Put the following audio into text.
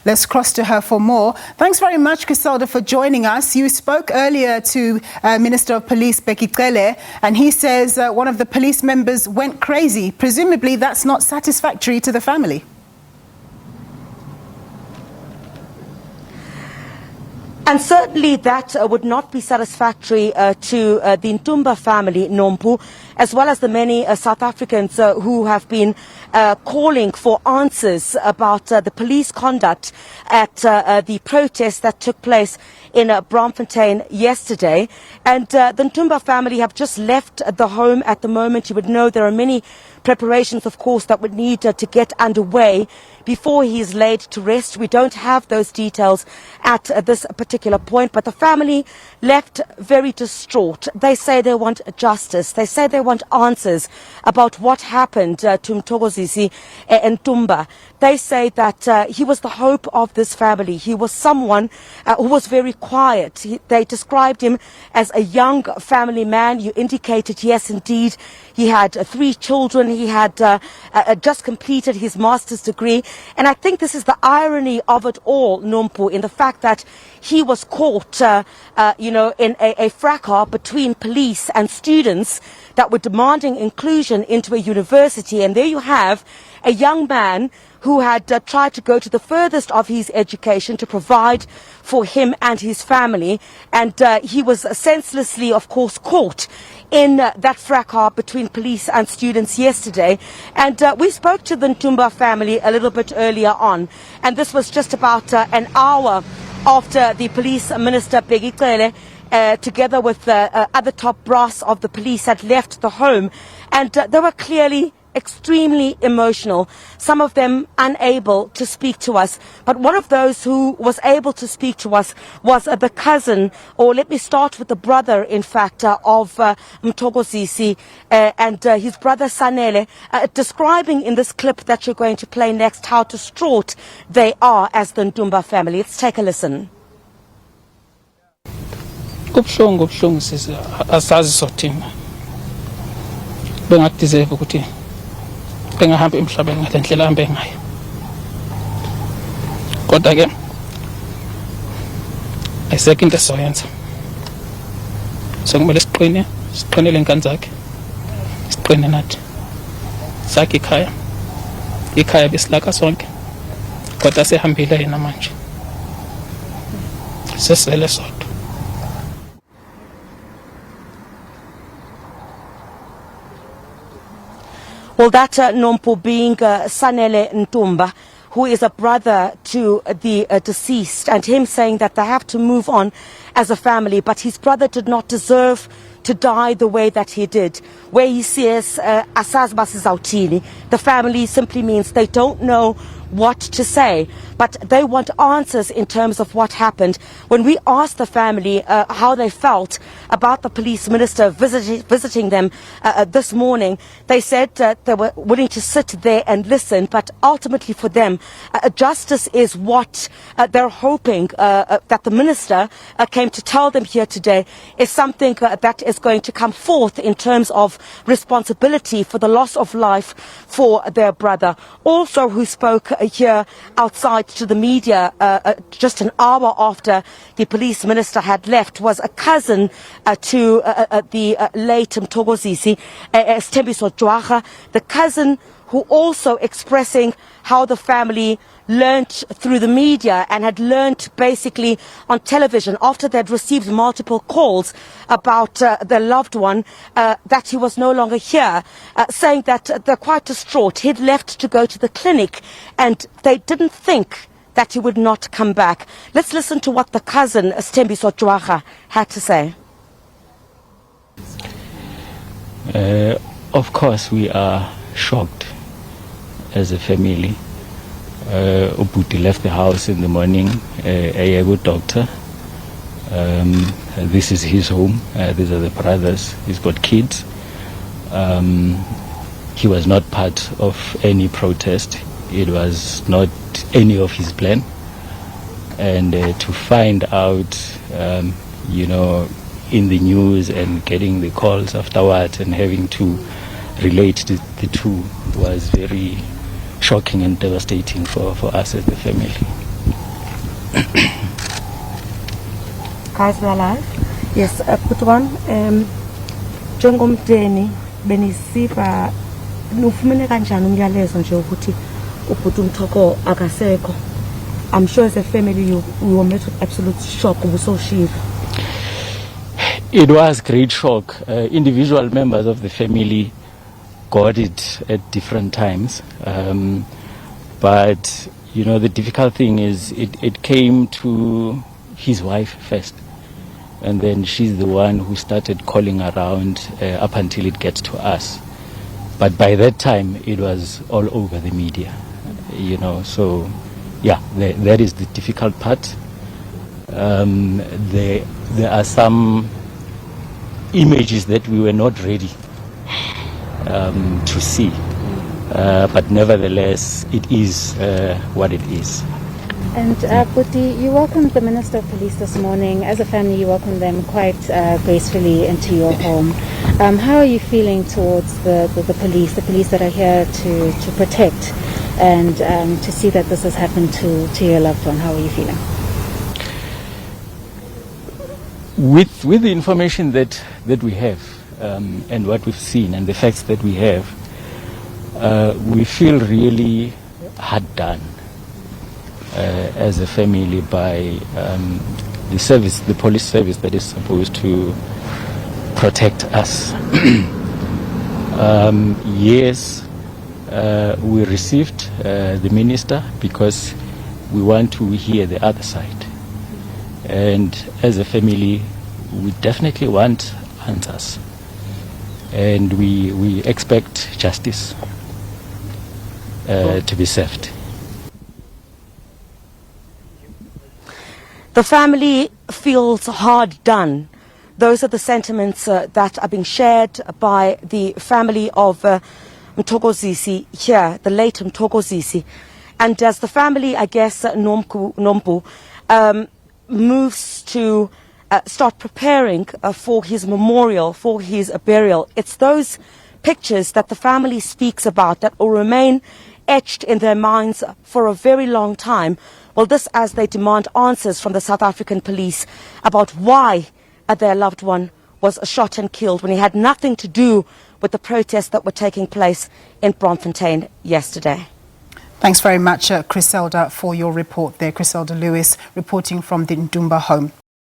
Let's cross to her for more. Thanks very much, Chriselda, for joining us. You spoke earlier to Minister of Police, Chriselda, and he says one of the police members went crazy. Presumably that's not satisfactory to the family. And certainly that would not be satisfactory to the Ntumba family, Nompu, as well as the many South Africans who have been calling for answers about the police conduct at the protest that took place in Braamfontein yesterday. And the Ntumba family have just left the home at the moment. You would know there are many preparations, of course, that would need to get underway before he is laid to rest. We don't have those details at this particular point, but the family left very distraught. They say they want justice. They say they want answers about what happened to Mthokozisi Ntumba. They say that he was the hope of this family. He was someone who was very quiet. They described him as a young family man. You indicated, yes, indeed, he had 3 children. He had just completed his master's degree. And I think this is the irony of it all, Nompu, in the fact that he was caught, in a fracas between police and students that were demanding inclusion into a university. And there you have a young man who had tried to go to the furthest of his education to provide for him and his family. And he was senselessly, of course, caught in that fracas between police and students yesterday. And we spoke to the Ntumba family a little bit earlier on. And this was just about an hour after the police minister, Chriselda, together with other top brass of the police, had left the home. And they were clearly extremely emotional, some of them unable to speak to us. But one of those who was able to speak to us was the cousin, or let me start with the brother, in fact, of Mthokozisi, and his brother Sanele, describing in this clip that you're going to play next how distraught they are as the Ntumba family. Let's take a listen. Kubuhlungu sisi asazi sothina bengadeserve ukuthi bengahamba emhlabeni ngale ndlela ahambe ngayo, kodwa ke ayisekho into esizoyenza. Sokumele siqinele ingane zakhe, siqine nathi sakhe ikhaya besilaka sonke, kodwa sehambile yena manje, sesele sodwa. Well, that Nompu being Sanele Ntumba, who is a brother to the deceased, and him saying that they have to move on as a family, but his brother did not deserve to die the way that he did. Where he says, Asaz Basizautini, the family simply means they don't know what to say, but they want answers in terms of what happened. When we asked the family how they felt about the police minister visiting them this morning, they said they were willing to sit there and listen, but ultimately for them, justice is what they're hoping that the minister came to tell them here today is something that is going to come forth in terms of responsibility for the loss of life for their brother. Also, who spoke here outside to the media just an hour after the police minister had left was a cousin to the late Mthokozisi, Ntumba, the cousin who also expressing how the family learnt through the media and had learnt basically on television after they'd received multiple calls about their loved one that he was no longer here, saying that they're quite distraught. He'd left to go to the clinic and they didn't think that he would not come back. Let's listen to what the cousin, Ntumba, had to say. Of course, we are shocked as a family. Ubuti left the house in the morning, a good doctor. This is his home. These are the brothers. He's got kids. He was not part of any protest. It was not any of his plan. And to find out, in the news and getting the calls afterwards and having to relate to the two was very shocking and devastating for us as the family. Guys, we are live. Yes, put one. Njengomdeni benisiva nufumene kanjani umyalezo nje ukuthi ubhuti uMthoko akasekho. I'm sure as a family you were met with absolute shock. It was great shock. Individual members of the family got it at different times. But, you know, the difficult thing is it came to his wife first. And then she's the one who started calling around up until it gets to us. But by that time, it was all over the media, you know. So, yeah, that is the difficult part. There are some images that we were not ready to see. But nevertheless, it is what it is. And Puti, you welcomed the Minister of Police this morning. As a family, you welcomed them quite gracefully into your home. How are you feeling towards the police that are here to protect and to see that this has happened to your loved one? How are you feeling? With the information that we have and what we've seen and the facts that we have, we feel really hard done as a family by the police service that is supposed to protect us. Yes, we received the minister because we want to hear the other side. And as a family, we definitely want answers. And we expect justice to be served. The family feels hard done. Those are the sentiments that are being shared by the family of Mthokozisi here, the late Mthokozisi. And as the family, I guess, Nompu, moves to start preparing for his memorial, for his burial, it's those pictures that the family speaks about that will remain etched in their minds for a very long time. Well, this as they demand answers from the South African police about why their loved one was shot and killed when he had nothing to do with the protests that were taking place in Bloemfontein yesterday. Thanks very much, Chriselda, for your report there. Chriselda Lewis reporting from the Ntumba home.